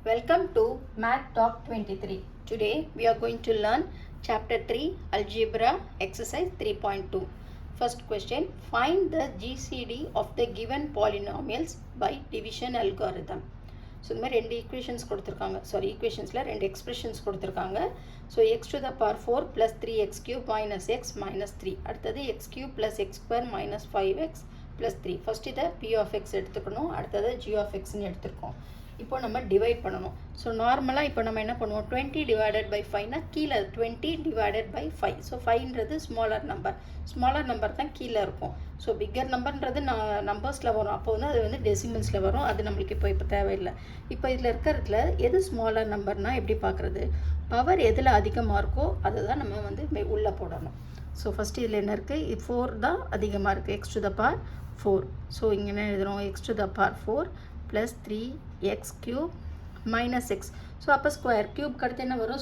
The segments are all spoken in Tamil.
Welcome to Math Talk 23. Today we are going to learn Chapter 3 Algebra Exercise 3.2. First question, find the GCD of the given polynomials by division algorithm. So இந்த மாதிரி ரெண்டு ஈக்குவேஷன்ஸ் கொடுத்துருக்காங்க ஈக்குவேஷன்ஸில் ரெண்டு எக்ஸ்பிரஷன்ஸ் கொடுத்துருக்காங்க. So X to the power 4 plus 3x cube minus X minus 3, அடுத்தது X cube plus x square minus 5x plus 3. First இதை p of x எடுத்துக்கணும், அடுத்தது g of xன்னு எடுத்துருக்கோம். இப்போ நம்ம டிவைட் பண்ணணும். ஸோ நார்மலாக இப்போ நம்ம என்ன பண்ணுவோம், 20 டிவைடட் பை 5னா கீழே 20 டிவைடட் பை 5. ஸோ 5ன்றது ஸ்மாலர் நம்பர் தான் கீழே இருக்கும். ஸோ பிக்கர் நம்பர்ன்றது நம்பர்ஸில் வரும், அப்போ வந்து அது வந்து டெசிமல்ஸில் வரும். அது நம்மளுக்கு இப்போ தேவையில்லை. இப்போ இதில் இருக்கிறதுல எது ஸ்மாலர் நம்பர்னால் எப்படி பார்க்குறது, பவர் எதில் அதிகமாக இருக்கோ அதை தான் நம்ம வந்து உள்ளே போடணும். ஸோ ஃபஸ்ட்டு இதில் என்ன இருக்குது, 4 தான் அதிகமாக இருக்குது, X to the power 4. So இங்கே என்ன எழுதுகிறோம், X to the power 4 plus 3x cube minus X. So அப்போ ஸ்கொயர் கியூப் அடுத்து என்ன வரும்,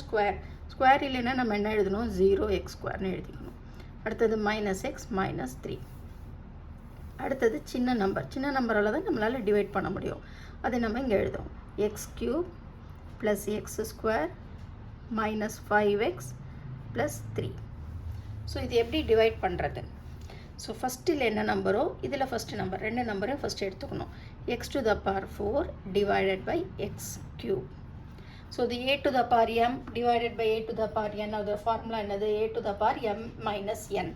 ஸ்கொயர் இல்லைன்னா நம்ம என்ன எழுதணும், 0x ஸ்கொயர்னு எழுதிக்கணும். அடுத்தது மைனஸ் எக்ஸ் மைனஸ் 3. அடுத்தது சின்ன நம்பரால் தான் நம்மளால் டிவைட் பண்ண முடியும், அதை நம்ம இங்கே எழுதுகிறோம். X cube plus x square minus 5x plus 3. So இது எப்படி டிவைட் பண்ணுறது, ஸோ ஃபஸ்ட்டில் என்ன நம்பரோ இதில் ஃபஸ்ட்டு நம்பர் ரெண்டு நம்பரையும் ஃபஸ்ட்டு எடுத்துக்கணும். X to the power 4 divided by x cube. So இது a to the power m divided by a to the power n. அதோட ஃபார்முலா என்னது, a to the power m minus n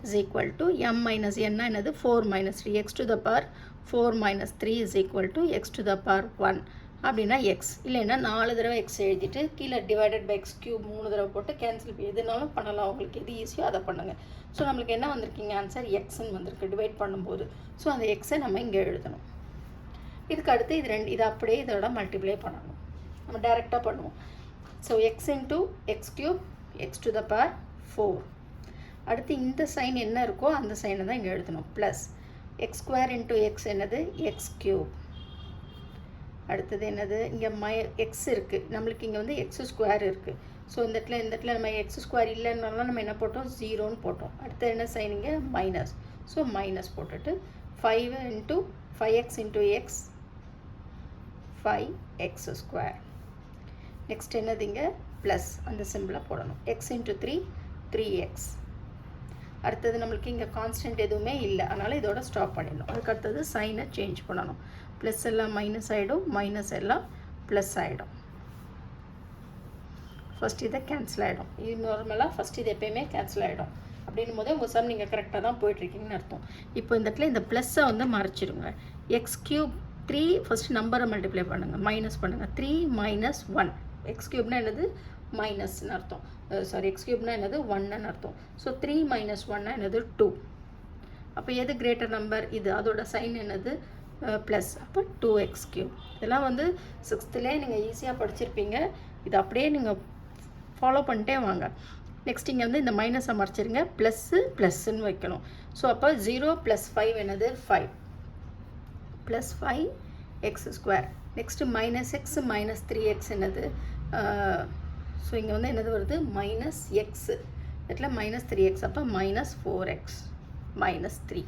is equal to m minus n என்னது 4 minus 3. X to the power 4 minus 3 is equal to x to the power 1 அப்படின்னா எக்ஸ். இல்லைன்னா 4 தடவை எக்ஸ் எழுதிட்டு கீழே டிவைடட் பை எக்ஸ் கியூப் 3 தடவை போட்டு கேன்சல் எதுனாலும் பண்ணலாம், உங்களுக்கு எது ஈஸியோ அதை பண்ணுங்கள். ஸோ நம்மளுக்கு என்ன வந்திருக்கீங்க ஆன்சர், எக்ஸ்ன்னு வந்திருக்கு டிவைட் பண்ணும்போது. ஸோ அந்த எக்ஸை நம்ம இங்கே எழுதணும். இதுக்கு அடுத்து இது அப்படியே இதோட மல்டிப்ளை பண்ணணும், நம்ம டைரெக்டாக பண்ணுவோம். So X into X cube X to the power 4. அடுத்து இந்த சைன் என்ன இருக்கோ அந்த சைனை தான் இங்கே எழுதணும், plus x square into X என்னது எக்ஸ் கியூப். அடுத்தது என்னது, இங்கே எக்ஸ் இருக்குது நம்மளுக்கு, இங்கே வந்து எக்ஸ் ஸ்கொயர் இருக்குது. ஸோ இந்த இடத்துல நம்ம எக்ஸ் ஸ்கொயர் இல்லைன்னாலும் நம்ம என்ன போட்டோம், 0ன்னு போட்டோம். அடுத்து என்ன சைனிங்க மைனஸ். ஸோ மைனஸ் போட்டுட்டு 5x into X 5x square. Next என்னது இங்கே ப்ளஸ் அந்த சிம்பிளை போடணும். X into 3 3x. அடுத்தது நம்மளுக்கு இங்கே கான்ஸ்டன்ட் எதுவுமே இல்லை, அதனால் இதோட ஸ்டாப் பண்ணிடணும். அதுக்கு அடுத்தது சைனை சேஞ்ச் பண்ணணும். ப்ளஸ் எல்லாம் மைனஸ் ஆகிடும், மைனஸ் எல்லாம் ப்ளஸ் ஆகிடும். ஃபஸ்ட் இதை கேன்சல் ஆகிடும். இது நார்மலாக ஃபஸ்ட் இது எப்போயுமே கேன்சல் ஆகிடும். அப்படின்னும் போதே உங்கள் சம் நீங்கள் கரெக்டாக தான் போயிட்டுருக்கீங்கன்னு அர்த்தம். இப்போ இந்த இடத்துல இந்த ப்ளஸ்ஸை வந்து மறைச்சிடுங்க. எக்ஸ் கியூப் 3 ஃபஸ்ட்டு நம்பரை மல்டிப்ளை பண்ணுங்கள், மைனஸ் பண்ணுங்கள். 3 மைனஸ் 1. எக்ஸ் கியூப்னா என்னது மைனஸ்ன்னு அர்த்தம், எக்ஸ் கியூப்னா என்னது 1ன்னு அர்த்தம். ஸோ 3 மைனஸ் 1னா என்னது 2. அப்போ எது கிரேட்டர் நம்பர், இது அதோட சைன் என்னது ப்ளஸ். அப்போ 2x கியூப். இதெல்லாம் வந்து 6th நீங்கள் ஈஸியாக படிச்சிருப்பீங்க. இது அப்படியே நீங்கள் ஃபாலோ பண்ணிட்டே வாங்க. நெக்ஸ்ட் இங்கே வந்து இந்த மைனஸை மறைச்சிருங்க, ப்ளஸ்ன்னு வைக்கணும். ஸோ அப்போ 0 + 5 என்னது 5 + 5x square. Next minus X minus 3x என்னது, ஸோ இங்கே வந்து என்னது வருது மைனஸ் எக்ஸு, இதில் மைனஸ் 3x. அப்போ மைனஸ் 4x மைனஸ் 3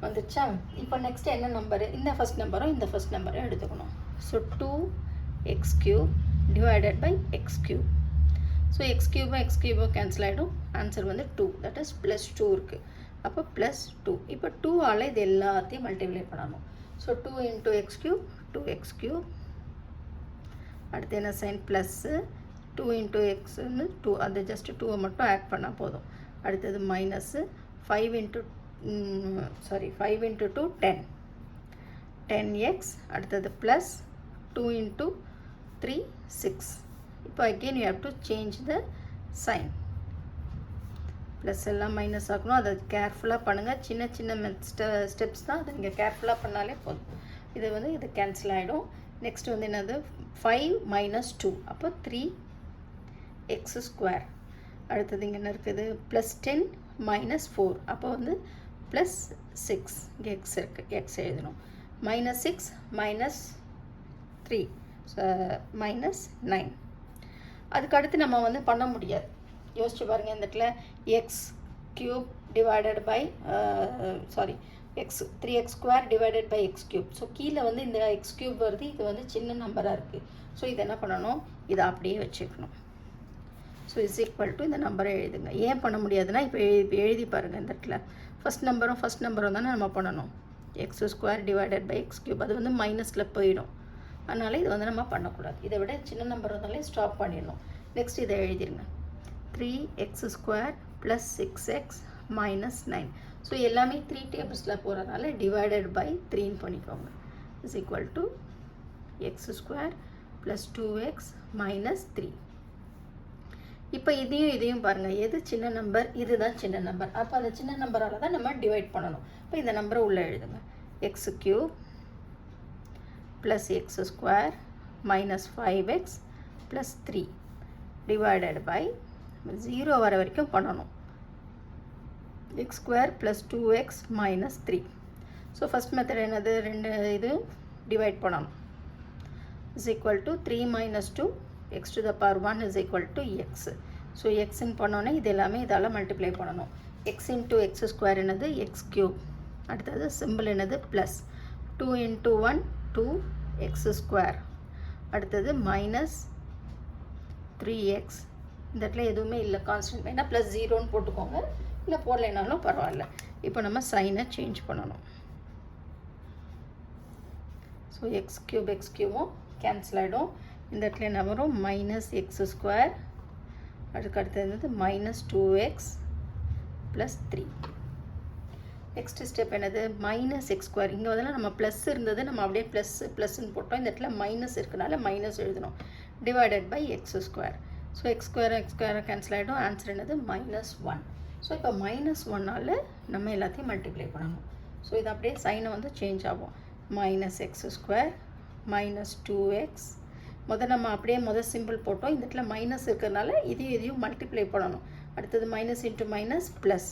வந்துச்சா. இப்போ நெக்ஸ்ட் என்ன நம்பரு, இந்த ஃபஸ்ட் நம்பரும் எடுத்துக்கணும். So 2x cube divided by x cube. So x கியூபும் கேன்சல் ஆகிடும். ஆன்சர் வந்து 2, தட் இஸ் +2 இருக்குது. அப்போ +2. இப்போ 2ஆல் இது எல்லாத்தையும் மல்டிப்ளை பண்ணணும். So 2 into X cube 2x cube. அடுத்து என்ன சைன் ப்ளஸ்ஸு, 2 இன்ட்டு எக்ஸ்ன்னு 2, அது ஜஸ்ட் 2 மட்டும் ஆட் பண்ணால் போதும். அடுத்தது மைனஸ்ஸு 5 இன்ட்டு 2 10x. அடுத்தது ப்ளஸ் 2 இன்ட்டு 3 6. இப்போ again you have to change the sign. Plus எல்லாம் மைனஸ் ஆகணும், அதை கேர்ஃபுல்லாக பண்ணுங்கள். சின்ன ஸ்டெப்ஸ் தான், அதை நீங்கள் கேர்ஃபுல்லாக பண்ணாலே போதும். இது கேன்சல் ஆகிடும். நெக்ஸ்ட் வந்து என்னது 5 மைனஸ் 2, அப்போ 3x ஸ்கொயர். அடுத்தது இங்கே என்ன இருக்குது, +10 மைனஸ் 4, அப்போ வந்து +6. இங்கே எக்ஸ் இருக்குது, எக்ஸ் எழுதணும். -6 மைனஸ் 3 மைனஸ் 9. அதுக்கு அடுத்து நம்ம வந்து பண்ண முடியாது, யோசிச்சு பாருங்கள். இந்த இடத்துல x cube divided by x 3x square divided by x cube. So கீழே வந்து இந்த எக்ஸ் கியூப் வருது, இது வந்து சின்ன நம்பராக இருக்குது. ஸோ இதை என்ன பண்ணணும், இதை அப்படியே வச்சுக்கணும். ஸோ இஸ் ஈக்குவல் டு இந்த நம்பரை எழுதுங்க. ஏன் பண்ண முடியாதுன்னா இப்போ எழுதி பாருங்கள் இந்த இடத்துல ஃபஸ்ட் நம்பரும் தானே நம்ம பண்ணணும். X square divided by x cube அது வந்து மைனஸில் போயிடும். அதனால் இது வந்து நம்ம பண்ணக்கூடாது. இதை விட சின்ன நம்பர் வந்தாலே ஸ்டாப் பண்ணிடணும். நெக்ஸ்ட் இதை எழுதிருங்க. 3x square plus 6x minus 9. So எல்லாமே 3 டேபிள்ஸில் போகிறதுனால டிவைடட் பை 3ன்னு பண்ணிக்கோங்க. Is equal to x square plus 2x minus 3. இப்போ இதையும் பாருங்கள், எது சின்ன நம்பர், இதுதான் சின்ன நம்பர். அப்போ அந்த சின்ன நம்பரால் தான் நம்ம டிவைட் பண்ணணும். இப்போ இந்த நம்பரை உள்ளே எழுதுங்க. X cube plus x square minus 5x plus 3 divided by 0 வர வரைக்கும் பண்ணணும். X square plus 2x minus 3. So first method என்னது, ரெண்டு இது டிவைட் பண்ணணும். Is equal to 3 minus 2 x to the power 1 is equal to x. So எக்ஸ்ன்னு பண்ணோன்னே இது எல்லாமே இதால் மல்டிப்ளை பண்ணணும். எக்ஸ் இன்ட்டு எக்ஸ் ஸ்கொயர் என்னது எக்ஸ் கியூப். அடுத்தது சிம்பிள் என்னது ப்ளஸ் 2 இன்ட்டு 1 2x ஸ்கொயர். அடுத்தது மைனஸ் 3x. இந்த இடத்துல எதுவுமே இல்லை, கான்ஸ்டன்ட் வேணால் ப்ளஸ் 0ன்னு போட்டுக்கோங்க, இல்லை போடலைனாலும் பரவாயில்ல. இப்போ நம்ம சைனை சேஞ்ச் பண்ணணும். ஸோ எக்ஸ் கியூபும் கேன்சல் ஆகிடும். இந்த இடத்துல என்ன வரும், மைனஸ் எக்ஸ் ஸ்கொயர். அதுக்கு அடுத்தது minus 2x plus 3. Next step என்னது, மைனஸ் எக்ஸ் ஸ்கொயர். இங்கே வந்து நம்ம ப்ளஸ் இருந்தது, நம்ம அப்படியே ப்ளஸ்ன்னு போட்டோம். இந்த இடத்துல மைனஸ் இருக்கனால மைனஸ் எழுதணும். Divided by x square. So x square cancel ஆகிடும். ஆன்சர் என்னது மைனஸ் 1. ஸோ இப்போ மைனஸ் 1ஆல் நம்ம எல்லாத்தையும் மல்டிப்ளை பண்ணணும். ஸோ இது அப்படியே சைனை வந்து சேஞ்ச் ஆகும். Minus X square minus 2x. நம்ம அப்படியே சிம்பிள் போட்டோம். இந்த இடத்துல மைனஸ் இருக்கிறதுனால இதையும் மல்டிப்ளை பண்ணணும். அடுத்தது மைனஸ் இன்ட்டு மைனஸ் ப்ளஸ்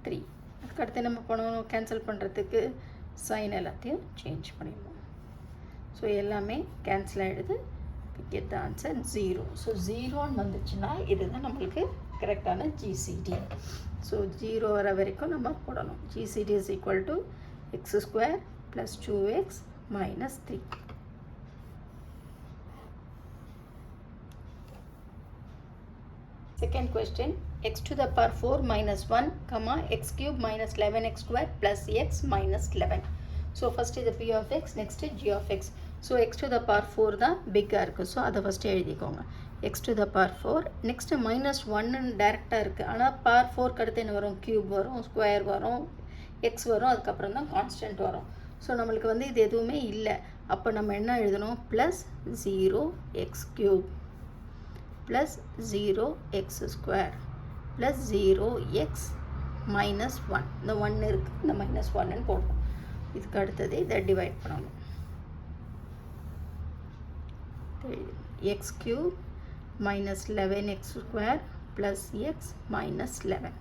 3. அதுக்கு அடுத்து நம்ம பண்ணணும், கேன்சல் பண்ணுறதுக்கு சைன் எல்லாத்தையும் சேஞ்ச் பண்ணிடணும். ஸோ எல்லாமே கேன்சல் ஆகிடுது. Get the answer 0. ஸோ 0ன்னு வந்துச்சுன்னா இதுதான் நம்மளுக்கு கரெக்டான ஜிசிடி. ஸோ 0 வர வரைக்கும் நம்ம போடணும். GCD is equal to x square plus 2x minus 3. Second question, x to the power 4 minus 1, comma x cube minus 11x square plus x minus 11. So first is the p of x, next is g of x. So x to the power 4 தான் பிக்காக இருக்குது. ஸோ அதை ஃபஸ்ட்டு எழுதிக்கோங்க. x to the power 4. Next minus 1 டேரெக்டாக இருக்குது. ஆனால் power 4 அடுத்து என்ன வரும், கியூப் வரும், ஸ்கொயர் வரும், எக்ஸ் வரும், அதுக்கப்புறம் தான் கான்ஸ்டன்ட் வரும். ஸோ நம்மளுக்கு வந்து இது எதுவுமே இல்லை. அப்போ நம்ம என்ன எழுதணும், plus 0x cube plus 0x square plus 0x minus 1. இந்த 1 இருக்குது, இந்த மைனஸ் 1ன்னு போடுறோம். இதுக்கு அடுத்தது இதை டிவைட் பண்ணணும். X cube minus 11x square plus X minus 11.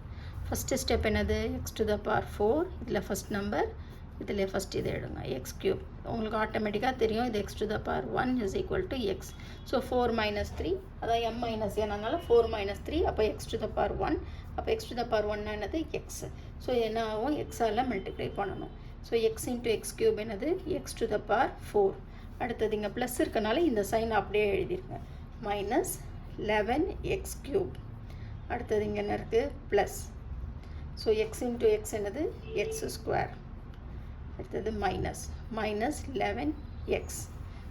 First step என்னது, எக்ஸ் டு த பவர் 4. இதில் ஃபஸ்ட் நம்பர், இதில் ஃபஸ்ட் இதை எடுங்க. எக்ஸ் கியூப் உங்களுக்கு ஆட்டோமேட்டிக்காக தெரியும், இது X to the power 1 is equal to X. So 4 minus 3, அதான் எம் மைனஸ் ஏனால 4 மைனஸ் 3, அப்போ எக்ஸ் டு த பவர் 1. அப்போ எக்ஸ் டு த பவர் 1 என்னது எக்ஸ். ஸோ என்ன ஆகும், எக்ஸால் மல்டிப்ளை பண்ணணும். So X into X cube என்னது எக்ஸ் டு த பவர் 4. அடுத்தது இங்கே ப்ளஸ் இருக்கனால இந்த சைன் அப்படியே எழுதிருங்க. Minus 11x cube. அடுத்தது இங்கே என்ன இருக்குது, plus. So X into X என்னது எக்ஸ் ஸ்கொயர். அடுத்தது மைனஸ் 11x.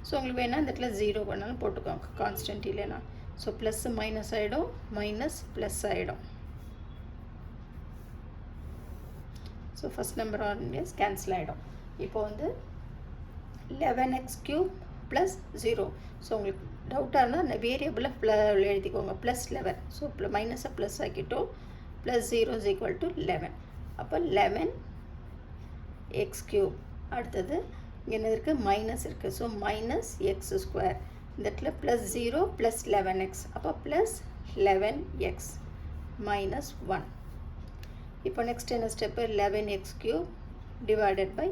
ஸோ உங்களுக்கு வேணால் இந்த இடத்துல 0 வேணாலும் போட்டுக்கோங்க, கான்ஸ்டன்ட் இல்லைனா. ஸோ ப்ளஸ் மைனஸ் ஆகிடும், மைனஸ் ப்ளஸ் ஆகிடும். So first number always cancel ஆகிடும். இப்போ வந்து 11x கியூப் ப்ளஸ் 0. ஸோ உங்களுக்கு டவுட்டாக இருந்தால் அந்த வேரியபிளில் எழுதிக்கோங்க, ப்ளஸ் 11. ஸோ மைனஸை ப்ளஸ் ஆக்கிட்டோம். Plus 0 is equal to 11. அப்போ 11x கியூப். அடுத்தது இங்கே என்ன இருக்குது, மைனஸ் இருக்குது. So minus X square. இந்த இடத்துல ப்ளஸ் 0 ப்ளஸ் 11x. அப்போ ப்ளஸ் 11x மைனஸ் 1. இப்போ நெக்ஸ்ட் என்ன ஸ்டெப்பு, 11x கியூப் divided by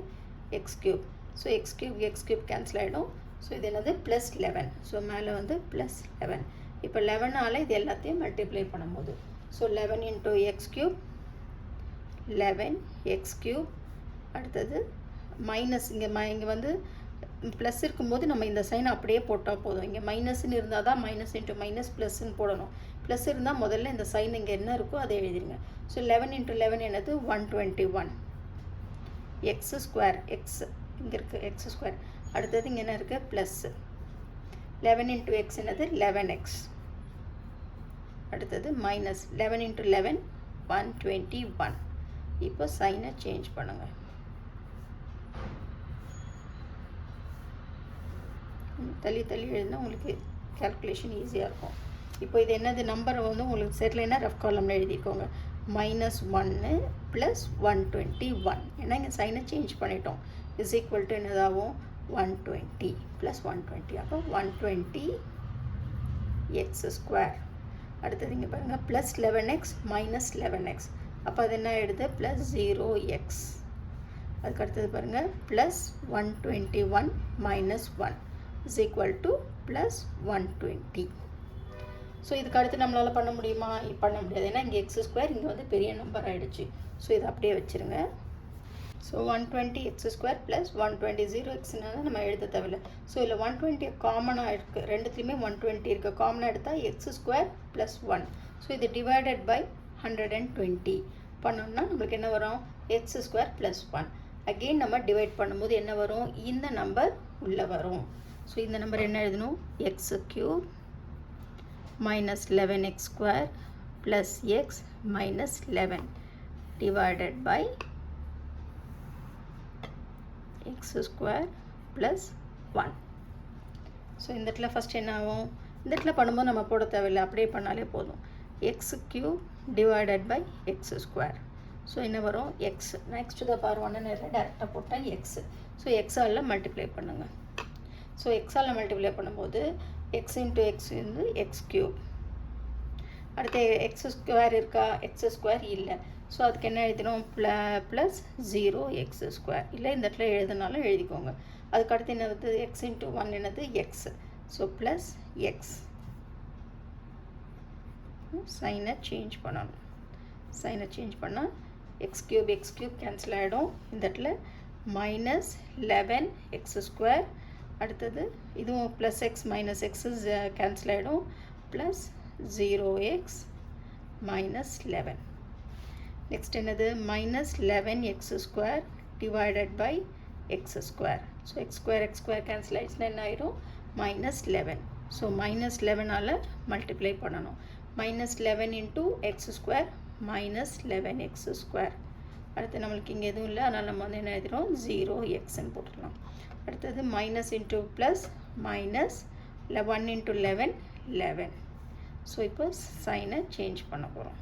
x cube. So x cube cancel ஆகிடும். ஸோ இது என்னது ப்ளஸ் 11. ஸோ மேலே வந்து ப்ளஸ் 11. இப்போ 11ஆல் இது எல்லாத்தையும் மல்டிப்ளை பண்ணும்போது, so 11 into X cube 11x cube அடுத்தது மைனஸ், இங்கே வந்து ப்ளஸ் இருக்கும்போது நம்ம இந்த சைனை அப்படியே போட்டால் போதும். இங்கே மைனஸ்ன்னு இருந்தால் தான் மைனஸ் இன்ட்டு மைனஸ் ப்ளஸ்ன்னு போடணும். ப்ளஸ் இருந்தால் முதல்ல இந்த சைன் இங்கே என்ன இருக்கோ அதை எழுதிருங்க. ஸோ 11 × 11 என்னது 121 எக்ஸ் ஸ்கொயர், எக்ஸ் இங்கே இருக்குது எக்ஸ் ஸ்கொயர். அடுத்தது இங்கே என்ன இருக்குது ப்ளஸ்ஸு 11 × x என்னது 11x. அடுத்தது மைனஸ் 11 × 11 121. இப்போ சைனை சேஞ்ச் பண்ணுங்கள். தள்ளி தள்ளி எழுதினா உங்களுக்கு கால்குலேஷன் ஈஸியாக இருக்கும். இப்போ இது என்னது நம்பரை வந்து உங்களுக்கு சரியில்லைன்னா ரஃப் காலமில் எழுதிக்கோங்க. -1 + 121, ஏன்னா இங்கே சைனை சேஞ்ச் பண்ணிட்டோம். இஸ் ஈக்குவல் டு என்னதாகும் 120 + 120, அப்போ 120 x². அடுத்தது இங்கே பாருங்கள் +11x - 11x, அப்போ அது என்ன ஆகிடுது +0x. அதுக்கு அடுத்தது பாருங்கள் +121 - 1 is equal to +120. ஸோ இதுக்கு அடுத்து நம்மளால் பண்ண முடியுமா? பண்ண முடியாது, ஏன்னா இங்கே x², இங்கே வந்து பெரிய நம்பர் ஆகிடுச்சு. ஸோ இதை அப்படியே வச்சுருங்க. ஸோ 120x² + 120 0xனால நம்ம எழுத தேவையில்லை. ஸோ இதில் 120 காமனாக இருக்குது, ரெண்டுத்துலேயுமே 120 இருக்குது. காமனாக எடுத்தால் x² + 1. ஸோ இது டிவைடட் பை 120 பண்ணோம்னா நம்மளுக்கு என்ன வரும் x² + 1. அகெயின் நம்ம டிவைட் பண்ணும்போது என்ன வரும், இந்த நம்பர் உள்ளே வரும். ஸோ இந்த நம்பர் என்ன எழுதணும், x³ - 11x² + x - 11 divided by x² + 1. So இந்த இடத்துல ஃபஸ்ட் என்ன ஆகும், இந்த இடத்துல பண்ணும்போது நம்ம போட தேவையில்லை, அப்படியே பண்ணாலே போதும். x³ divided by x². So என்ன வரும் x, நெக்ஸ்ட் த பவர் 1 டேரெக்டாக போட்டால் x. ஸோ எக்ஸால் மல்டிப்ளை பண்ணுங்கள். ஸோ எக்ஸால் மல்டிப்ளை பண்ணும்போது x × x வந்து x³. அடுத்து x² இருக்கா, x² இல்லை. ஸோ அதுக்கு என்ன எழுதணும் +0x². இல்லை இந்த இடத்துல எழுதுனாலும் எழுதிக்கோங்க. அதுக்கு அடுத்து என்ன வந்து x × 1 என்னது x. So +x. சைனை சேஞ்ச் பண்ணணும். சைனை சேஞ்ச் பண்ணால் x³ கேன்சல் ஆகிடும். இந்த இடத்துல -11x². அடுத்தது இதுவும் +x - x கேன்சல் ஆகிடும். +0x - 11. நெக்ஸ்ட் என்னது -11x² divided by x². So x² cancel ஆகிடுச்சுன்னா என்ன ஆகிடும் -11. ஸோ -11ஆல் மல்டிப்ளை பண்ணணும். -11 × x² - 11x². அடுத்து நம்மளுக்கு இங்கே எதுவும் இல்லை, அதனால் நம்ம வந்து என்ன எழுதிடும் 0xன்னு போட்டுடலாம். அடுத்தது minus into plus minus 1 × 11 11. So இப்போ சைனை சேஞ்ச் பண்ண போகிறோம்.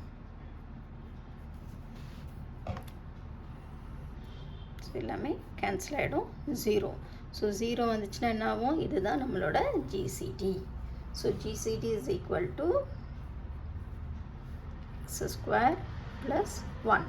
ஸோ எல்லாமே கேன்சல் ஆகிடும் 0. ஸோ 0 வந்துச்சுன்னா என்ன ஆகும், இதுதான் நம்மளோட GCD. So GCD is equal to x² + 1.